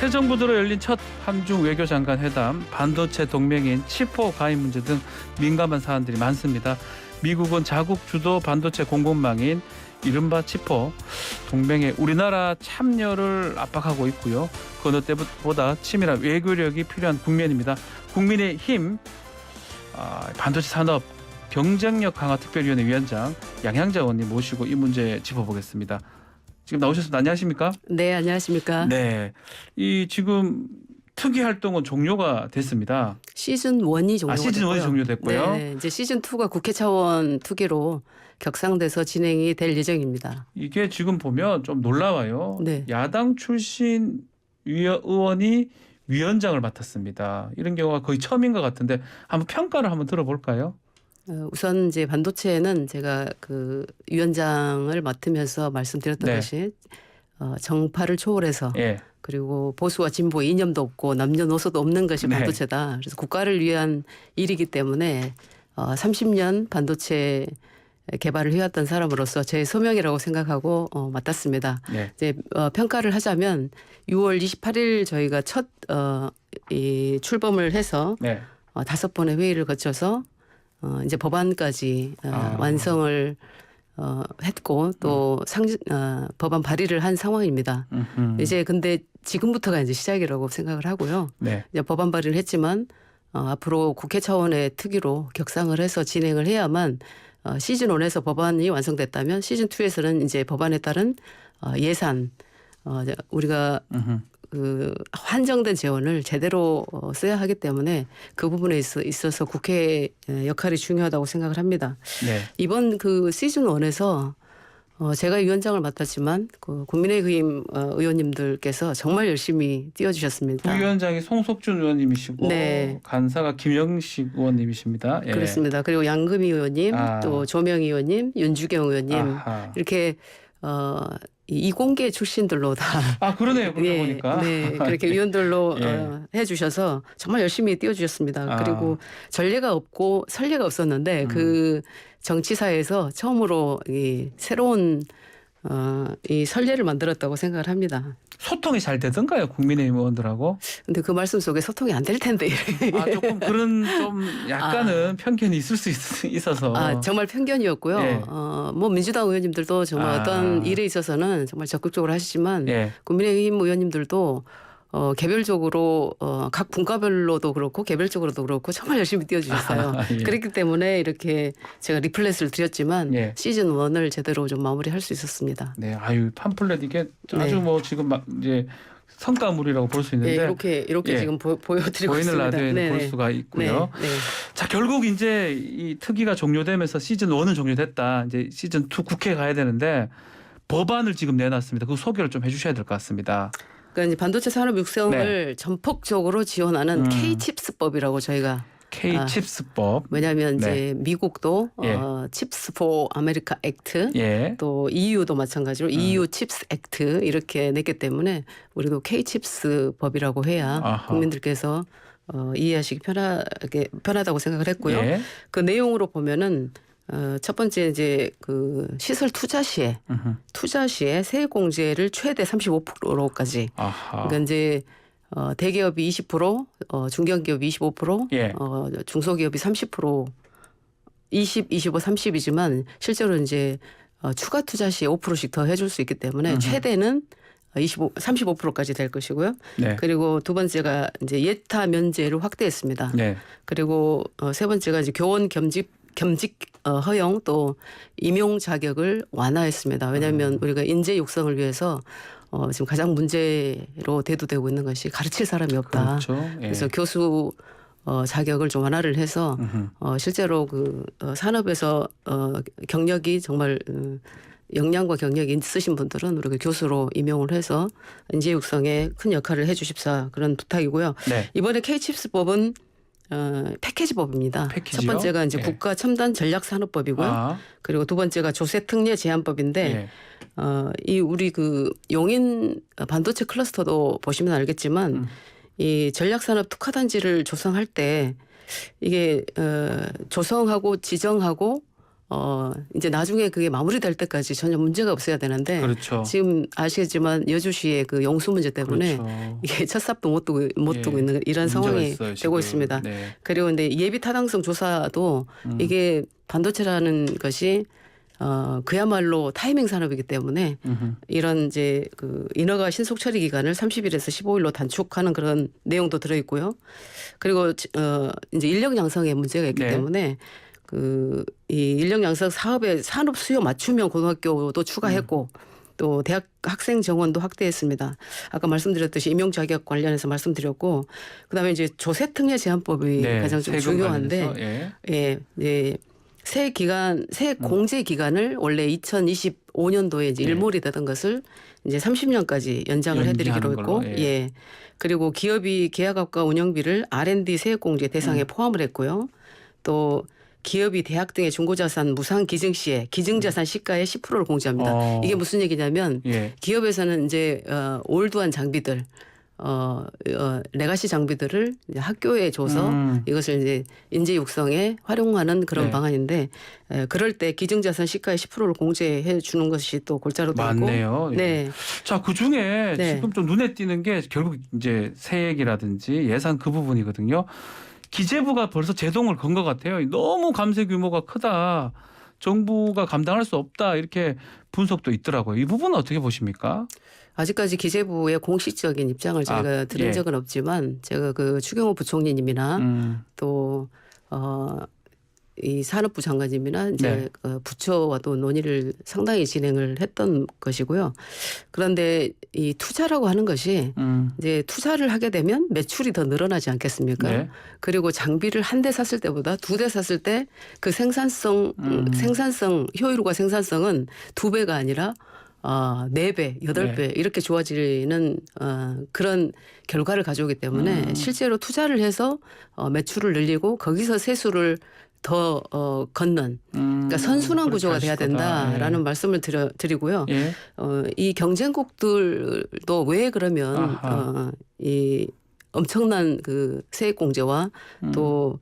새 정부 들어 열린 첫 한중 외교장관 회담, 반도체 동맹인 치포 가입 문제 등 민감한 사안들이 많습니다. 미국은 자국 주도 반도체 공급망인 이른바 치포 동맹에 우리나라 참여를 압박하고 있고요. 그 어느 때보다 치밀한 외교력이 필요한 국면입니다. 국민의힘 반도체 산업 경쟁력 강화 특별위원회 위원장 양향자 의원님 모시고 이 문제 짚어보겠습니다. 지금 나오셨습니다. 안녕하십니까? 네, 안녕하십니까? 네, 이 지금 특위 활동은 종료가 됐습니다. 시즌 1이 종료가 시즌 1이 됐고요. 종료됐고요. 네, 이제 시즌 2가 국회 차원 특위로 격상돼서 진행이 될 예정입니다. 이게 지금 보면 좀 놀라워요. 네. 야당 출신 의원이 위원장을 맡았습니다. 이런 경우가 거의 처음인 것 같은데 한번 평가를 한번 들어볼까요? 우선 이제 반도체는 제가 그 위원장을 맡으면서 말씀드렸던 네. 것이 정파를 초월해서 예. 그리고 보수와 진보의 이념도 없고 남녀노소도 없는 것이 네. 반도체다. 그래서 국가를 위한 일이기 때문에 30년 반도체 개발을 해왔던 사람으로서 제 소명이라고 생각하고 맡았습니다. 네. 이제 평가를 하자면 6월 28일 저희가 첫 이 출범을 해서 네. 5번의 회의를 거쳐서 이제 법안까지 완성을 했고 또 법안 발의를 한 상황입니다. 이제 근데 지금부터가 이제 시작이라고 생각을 하고요. 네. 이제 법안 발의를 했지만 앞으로 국회 차원의 특위로 격상을 해서 진행을 해야만 시즌 1에서 법안이 완성됐다면 시즌 2에서는 이제 법안에 따른 예산 우리가 그 한정된 재원을 제대로 써야 하기 때문에 그 부분에 있어서 국회의 역할이 중요하다고 생각을 합니다. 네. 이번 그 시즌 1에서 제가 위원장을 맡았지만 그 국민의힘 의원님들께서 정말 열심히 뛰어주셨습니다. 부위원장이 송석준 의원님이시고 네. 간사가 김영식 의원님이십니다. 예. 그렇습니다. 그리고 양금희 의원님, 또 조명희 의원님, 윤주경 의원님 이렇게 이공계 출신들로 다 그러네요. 그러고 예, 보니까. 네, 그렇게 위원들로 예. 해주셔서 정말 열심히 뛰어주셨습니다. 그리고 전례가 없고 선례가 없었는데 그 정치사에서 처음으로 이 새로운 이 선례를 만들었다고 생각을 합니다. 소통이 잘 되던가요, 국민의힘 의원들하고? 근데 그 말씀 속에 소통이 안 될 텐데. 조금 그런 좀 약간은 편견이 있을 수 있어서. 정말 편견이었고요. 예. 뭐 민주당 의원님들도 정말 어떤 일에 있어서는 정말 적극적으로 하시지만 예. 국민의힘 의원님들도 개별적으로 각 분과별로도 그렇고 개별적으로도 그렇고 정말 열심히 뛰어주셨어요. 예. 그렇기 때문에 이렇게 제가 리플렛을 드렸지만 예. 시즌 1을 제대로 좀 마무리할 수 있었습니다. 네, 팜플렛 이게 아주 네. 뭐 지금 이제 성과물이라고 볼 수 있는데 이렇게 예. 지금 보여드리고 보이는 있습니다. 라디오에는 볼 수가 있고요. 네. 자, 결국 이제 이 특위가 종료되면서 시즌 1은 종료됐다. 이제 시즌 2 국회에 가야 되는데 법안을 지금 내놨습니다. 그 소개를 좀 해주셔야 될 것 같습니다. 그러니까 이제 반도체 산업 육성을 전폭적으로 지원하는 K-칩스법이라고 저희가 K-칩스법. 왜냐하면 이제 미국도 칩스 포 아메리카 액트 예. 또 EU도 마찬가지로 EU 칩스 액트 이렇게 냈기 때문에 우리도 K-칩스 법이라고 해야 국민들께서 이해하시기 편하다고 생각을 했고요. 예. 그 내용으로 보면은 첫 번째 이제 그 시설 투자 시에 세액 공제를 최대 35%까지. 그러니까 이제 대기업이 20%, 중견기업이 25%, 예. 중소기업이 30%, 25, 30이지만 실제로 이제 추가 투자 시에 5%씩 더 해줄 수 있기 때문에 최대는 35%까지 될 것이고요. 네. 그리고 두 번째가 이제 예타 면제를 확대했습니다. 네. 그리고 세 번째가 이제 교원 겸직 허용 또 임용 자격을 완화했습니다. 왜냐하면 우리가 인재 육성을 위해서 지금 가장 문제로 대두되고 있는 것이 가르칠 사람이 없다. 그렇죠. 예. 그래서 교수 자격을 좀 완화를 해서 실제로 그 산업에서 경력이 정말 역량과 경력이 있으신 분들은 우리가 교수로 임용을 해서 인재 육성에 큰 역할을 해 주십사 그런 부탁이고요. 네. 이번에 K-칩스법은 패키지법입니다. 패키지요? 첫 번째가 이제 예. 국가 첨단 전략 산업법이고요. 그리고 두 번째가 조세 특례 제한법인데 이 우리 그 용인 반도체 클러스터도 보시면 알겠지만 이 전략 산업 특화 단지를 조성할 때 이게 조성하고 지정하고 이제 나중에 그게 마무리될 때까지 전혀 문제가 없어야 되는데 그렇죠. 지금 아시겠지만 여주시의 그 용수 문제 때문에 그렇죠. 이게 첫삽도 못 두고 예. 있는 이런 문제가 상황이 있어요, 되고 지금. 있습니다. 네. 그리고 근데 예비 타당성 조사도 이게 반도체라는 것이 그야말로 타이밍 산업이기 때문에 음흠. 이런 이제 그 인허가 신속 처리 기간을 30일에서 15일로 단축하는 그런 내용도 들어 있고요. 그리고 이제 인력 양성에 문제가 있기 네. 때문에 이 인력 양성 사업의 산업 수요 맞춤형 고등학교도 추가했고 또 대학 학생 정원도 확대했습니다. 아까 말씀드렸듯이 임용 자격 관련해서 말씀드렸고 그다음에 이제 조세특례 제한법이 네. 가장 좀 세금 중요한데 관련해서, 예. 예. 새 공제 기간을 원래 2025년도에 이제 네. 일몰이 되던 것을 이제 30년까지 연장을 해드리기로 연기하는 했고, 걸로, 예. 예. 그리고 기업이 계약업과 운영비를 R&D 세액공제 대상에 포함을 했고요. 또 기업이 대학 등의 중고자산 무상 기증 시에 기증자산 시가의 10%를 공제합니다. 이게 무슨 얘기냐면 예. 기업에서는 이제 올드한 장비들 레가시 장비들을 이제 학교에 줘서 이것을 이제 인재 육성에 활용하는 그런 네. 방안인데 그럴 때 기증자산 시가의 10%를 공제해 주는 것이 또 골자로 되고 맞네요. 예. 네. 자, 그 중에 네. 지금 좀 눈에 띄는 게 결국 이제 세액이라든지 예산 그 부분이거든요. 기재부가 벌써 제동을 건 것 같아요. 너무 감세 규모가 크다. 정부가 감당할 수 없다. 이렇게 분석도 있더라고요. 이 부분은 어떻게 보십니까? 아직까지 기재부의 공식적인 입장을 제가 들은 예. 적은 없지만 제가 그 추경호 부총리님이나 또 이 산업부 장관님이나 이제 네. 부처와도 논의를 상당히 진행을 했던 것이고요. 그런데 이 투자라고 하는 것이 이제 투자를 하게 되면 매출이 더 늘어나지 않겠습니까? 네. 그리고 장비를 한 대 샀을 때보다 두 대 샀을 때 그 생산성 효율과 생산성은 2배가 아니라 4배, 8배 네. 이렇게 좋아지는 그런 결과를 가져오기 때문에 실제로 투자를 해서 매출을 늘리고 거기서 세수를 더 걷는 그러니까 선순환 구조가 돼야 된다라는 예. 말씀을 드리고요. 예. 이 경쟁국들도 왜 그러면 이 엄청난 그 세액 공제와 또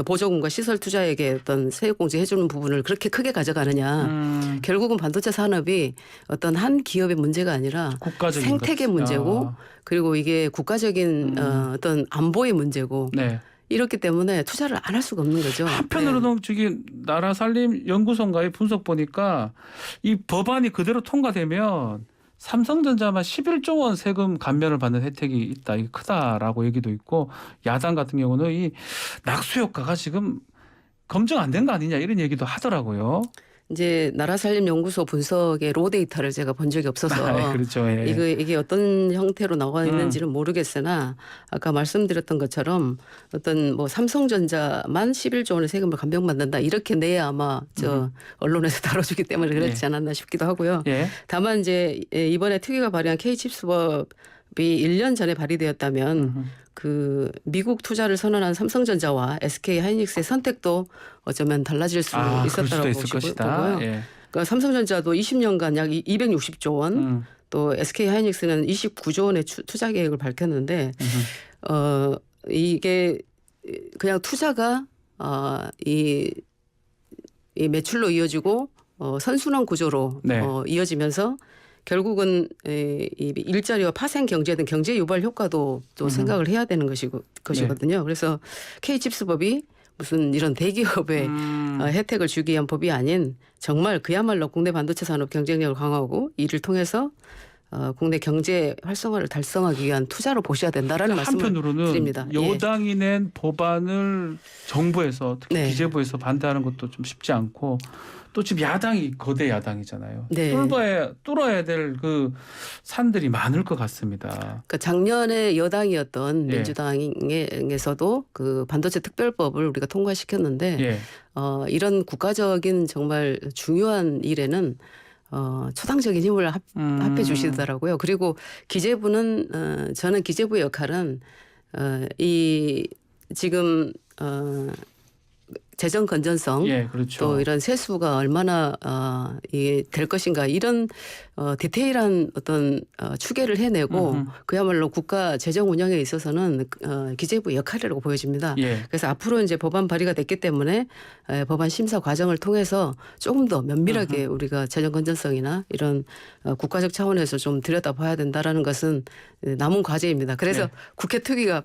보조금과 시설 투자액에 어떤 세액 공제 해주는 부분을 그렇게 크게 가져가느냐. 결국은 반도체 산업이 어떤 한 기업의 문제가 아니라 국가적인 생태계 것. 문제고 그리고 이게 국가적인 어떤 안보의 문제고 네. 이렇기 때문에 투자를 안 할 수가 없는 거죠. 한편으로는 저기 나라살림연구소인가의 분석 보니까 이 법안이 그대로 통과되면 삼성전자만 11조 원 세금 감면을 받는 혜택이 있다. 이게 크다라고 얘기도 있고 야당 같은 경우는 이 낙수 효과가 지금 검증 안 된 거 아니냐 이런 얘기도 하더라고요. 이제 나라살림연구소 분석의 로 데이터를 제가 본 적이 없어서 그렇죠. 예. 이게 어떤 형태로 나와 있는지는 모르겠으나 아까 말씀드렸던 것처럼 어떤 뭐 삼성전자만 11조 원의 세금을 감면받는다 이렇게 내야 아마 언론에서 다뤄주기 때문에 그렇지 않았나 싶기도 하고요. 예. 다만 이제 이번에 특위가 발의한 K칩스법이 1년 전에 발의되었다면 그 미국 투자를 선언한 삼성전자와 SK 하이닉스의 선택도 어쩌면 달라질 수 있었다고 보고요. 예. 그러니까 삼성전자도 20년간 약 260조 원, 또 SK 하이닉스는 29조 원의 투자 계획을 밝혔는데 이게 그냥 투자가 이 매출로 이어지고 선순환 구조로 네. 이어지면서 결국은 이 일자리와 파생 경제 등 경제 유발 효과도 또 생각을 해야 되는 것이거든요. 그래서 K칩스법이 무슨 이런 대기업의 혜택을 주기 위한 법이 아닌 정말 그야말로 국내 반도체 산업 경쟁력을 강화하고 이를 통해서 국내 경제 활성화를 달성하기 위한 투자로 보셔야 된다라는 말씀을 한편으로는 드립니다. 여당이 낸 법안을 정부에서 특히 네. 기재부에서 반대하는 것도 좀 쉽지 않고 또 지금 야당이 거대 야당이잖아요. 네. 뚫어야 될 그 산들이 많을 것 같습니다. 그러니까 작년에 여당이었던 예. 민주당에서도 그 반도체 특별법을 우리가 통과시켰는데 예. 이런 국가적인 정말 중요한 일에는 초당적인 힘을 합해 주시더라고요. 그리고 기재부는 저는 기재부의 역할은 이 지금 재정 건전성 예, 그렇죠. 또 이런 세수가 얼마나 이게 될 것인가 이런 디테일한 어떤 추계를 해내고 그야말로 국가 재정 운영에 있어서는 기재부의 역할이라고 보여집니다. 예. 그래서 앞으로 이제 법안 발의가 됐기 때문에 법안 심사 과정을 통해서 조금 더 면밀하게 우리가 재정 건전성이나 이런 국가적 차원에서 좀 들여다봐야 된다라는 것은 남은 과제입니다. 그래서 네. 국회 특위가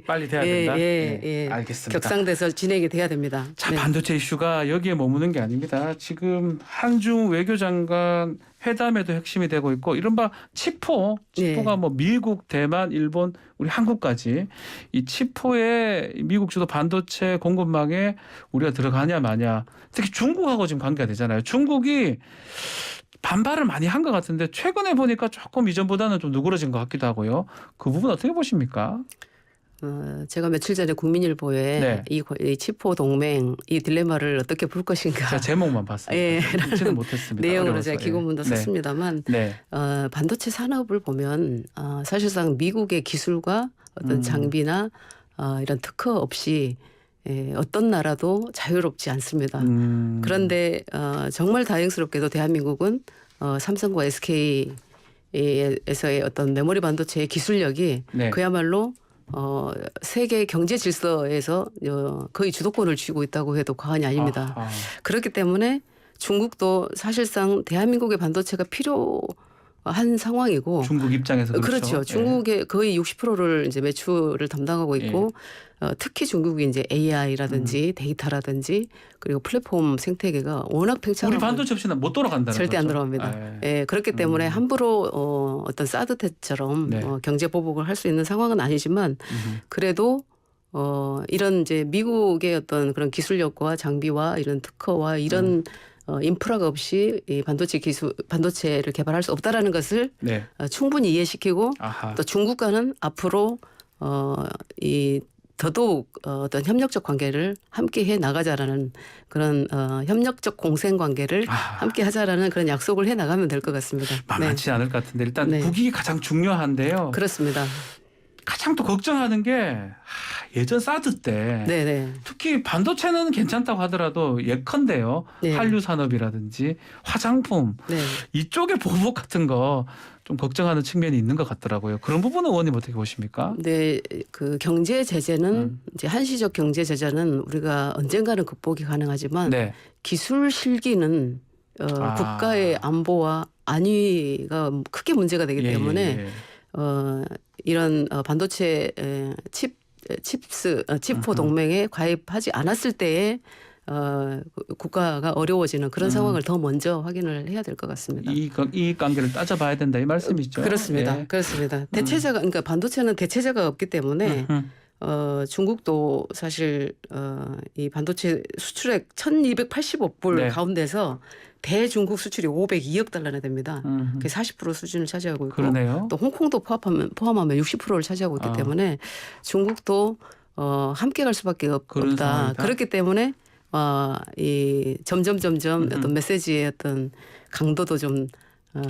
빨리 돼야 된다. 예. 알겠습니다. 격상돼서 진행이 돼야 됩니다. 자, 네. 반도체 이슈가 여기에 머무는 게 아닙니다. 지금 한중 외교장관 회담에도 핵심이 되고 있고 이른바 치포가 네. 뭐 미국, 대만, 일본, 우리 한국까지 이 치포에 미국 주도 반도체 공급망에 우리가 들어가냐 마냐. 특히 중국하고 지금 관계가 되잖아요. 중국이 반발을 많이 한 것 같은데 최근에 보니까 조금 이전보다는 좀 누그러진 것 같기도 하고요. 그 부분 어떻게 보십니까? 제가 며칠 전에 국민일보에 네. 이 치포 동맹 이 딜레마를 어떻게 풀 것인가 제가 제목만 봤습니다. 예, 읽지는 못했습니다. 내용으로 어려워서. 제가 기고문도 네. 썼습니다만 네. 반도체 산업을 보면 사실상 미국의 기술과 어떤 장비나 이런 특허 없이 어떤 나라도 자유롭지 않습니다. 그런데 정말 다행스럽게도 대한민국은 삼성과 SK에서의 어떤 메모리 반도체의 기술력이 네. 그야말로 세계 경제 질서에서 거의 주도권을 쥐고 있다고 해도 과언이 아닙니다. 아하. 그렇기 때문에 중국도 사실상 대한민국의 반도체가 필요한 상황이고 중국 입장에서 그렇죠. 중국의 거의 60%를 이제 매출을 담당하고 있고 특히 중국이 이제 AI라든지 데이터라든지 그리고 플랫폼 생태계가 워낙 팽창하고 우리 반도체 없이는 못 돌아간다는 절대 거죠. 안 돌아갑니다. 예, 그렇기 때문에 함부로 어떤 사드 때처럼 네. 경제 보복을 할 수 있는 상황은 아니지만 그래도 이런 이제 미국의 어떤 그런 기술력과 장비와 이런 특허와 이런 인프라가 없이 이 반도체를 개발할 수 없다라는 것을 네. 충분히 이해시키고 아하. 또 중국과는 앞으로 이 더더욱 어떤 협력적 관계를 함께 해 나가자라는 그런 협력적 공생 관계를 함께 하자라는 그런 약속을 해 나가면 될 것 같습니다. 만만치 않을 것 같은데 일단 네. 국익이 가장 중요한데요. 그렇습니다. 가장 또 걱정하는 게 예전 사드 때 네네. 특히 반도체는 괜찮다고 하더라도 예컨대요. 네. 한류 산업이라든지 화장품 네. 이쪽의 보복 같은 거 좀 걱정하는 측면이 있는 것 같더라고요. 그런 부분은 의원님 어떻게 보십니까? 네, 그 경제 제재는 이제 한시적 경제 제재는 우리가 언젠가는 극복이 가능하지만 네. 기술 실기는 국가의 안보와 안위가 크게 문제가 되기 때문에 이런 반도체 칩포 동맹에 가입하지 않았을 때에 국가가 어려워지는 그런 상황을 더 먼저 확인을 해야 될 것 같습니다. 이익 관계를 따져봐야 된다 이 말씀이죠. 그렇습니다. 예. 그렇습니다. 대체자가 그러니까 반도체는 대체자가 없기 때문에 중국도 사실 이 반도체 수출액 1,280억 불 네. 가운데서 대중국 수출이 502억 달러나 됩니다. 그게 40% 수준을 차지하고 있고 그러네요. 또 홍콩도 포함하면 60%를 차지하고 있기 때문에 중국도 함께 갈 수밖에 그런 없다. 상황이다. 그렇기 때문에 이 점점 어떤 메시지의 어떤 강도도 좀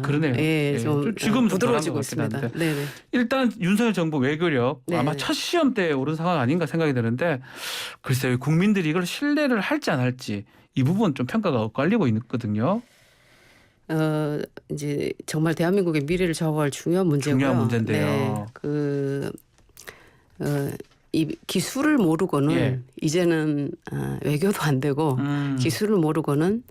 그러네요. 예, 좀 지금 부드러워지고 것 같긴 있습니다. 한데. 네네. 일단 윤석열 정부 외교력 네. 아마 첫 시험 때 오른 상황 아닌가 생각이 드는데 글쎄요 국민들이 이걸 신뢰를 할지 안 할지 이 부분 좀 평가가 엇갈리고 있거든요. 이제 정말 대한민국의 미래를 좌우할 중요한 문제고요. 중요한 문제인데요. 네. 이 기술을 모르고는 예. 이제는 외교도 안 되고 기술을 모르고는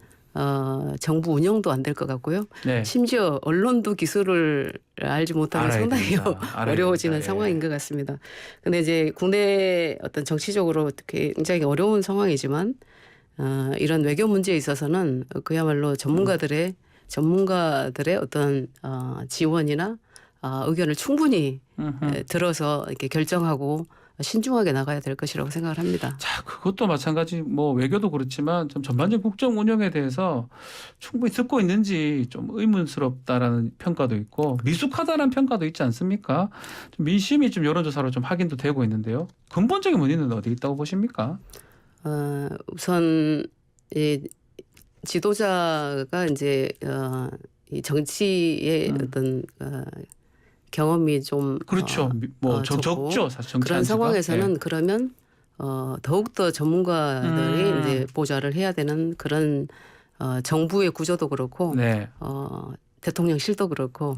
정부 운영도 안 될 것 같고요. 네. 심지어 언론도 기술을 알지 못하면 알아야 상당히 됩니다. 알아야 어려워지는 됩니다. 상황인 것 같습니다. 근데 이제 국내 어떤 정치적으로 어떻게 굉장히 어려운 상황이지만 이런 외교 문제에 있어서는 그야말로 전문가들의 어떤 지원이나 의견을 충분히 들어서 이렇게 결정하고 신중하게 나가야 될 것이라고 생각을 합니다. 자, 그것도 마찬가지 뭐 외교도 그렇지만 좀 전반적인 국정 운영에 대해서 충분히 듣고 있는지 좀 의문스럽다라는 평가도 있고 미숙하다는 평가도 있지 않습니까? 좀 민심이 좀 여론조사로 좀 확인도 되고 있는데요. 근본적인 원인은 어디 있다고 보십니까? 우선 이 지도자가 이제 이 정치의 어떤 경험이 좀 그렇죠. 뭐 적고 적죠. 사실 정치 그런 안지가. 상황에서는 예. 그러면 더욱더 전문가들이 이제 보좌를 해야 되는 그런 정부의 구조도 그렇고 네. 대통령실도 그렇고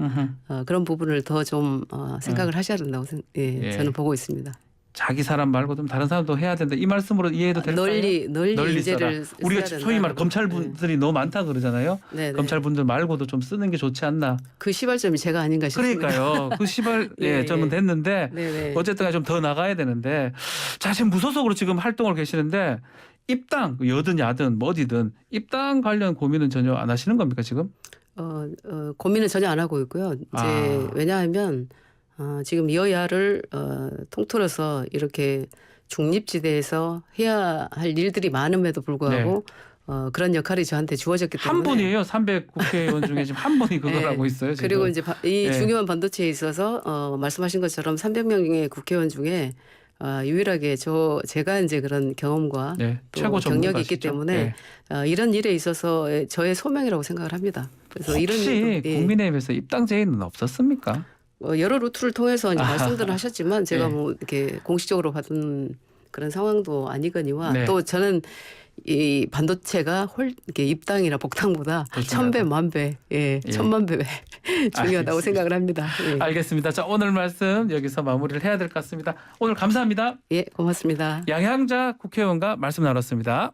그런 부분을 더 좀 생각을 하셔야 된다고 예. 저는 보고 있습니다. 자기 사람 말고 좀 다른 사람도 해야 된다. 이 말씀으로 이해해도 될까요? 널리 써라. 인재를 우리가 써야 소위 말 된다는 검찰분들이 너무 많다 그러잖아요. 네, 네. 검찰분들 말고도 좀 쓰는 게 좋지 않나. 그 시발점이 제가 아닌가 싶습니다. 그러니까요. 그 시발 예, 점은 예. 됐는데 네네. 어쨌든 좀 더 나가야 되는데 자 지금 무소속으로 지금 활동을 계시는데 입당 여든 야든 뭐 어디든 입당 관련 고민은 전혀 안 하시는 겁니까 지금? 고민은 전혀 안 하고 있고요. 이제 왜냐하면 지금 여야를 통틀어서 이렇게 중립지대에서 해야 할 일들이 많음에도 불구하고 그런 역할이 저한테 주어졌기 때문에 한 분이에요. 300 국회의원 중에 지금 한 분이 그걸 네. 하고 있어요. 지금. 그리고 이제 이 네. 중요한 반도체에 있어서 말씀하신 것처럼 300명의 국회의원 중에 유일하게 제가 이제 그런 경험과 네. 또 최고 경력이 있기 전문가시죠. 때문에 네. 이런 일에 있어서 저의 소명이라고 생각을 합니다. 그래서 혹시 이런 국민의힘에서 입당 제의는 없었습니까? 여러 루트를 통해서 이제 말씀들을 하셨지만 제가 네. 뭐 이렇게 공식적으로 받은 그런 상황도 아니거니와 네. 또 저는 이 반도체가 이렇게 입당이나 복당보다 더 중요하다. 1000배, 만배, 천만 배 중요하다고 알겠습니다. 생각을 합니다. 예. 알겠습니다. 자 오늘 말씀 여기서 마무리를 해야 될 것 같습니다. 오늘 감사합니다. 예, 고맙습니다. 양향자 국회의원과 말씀 나눴습니다.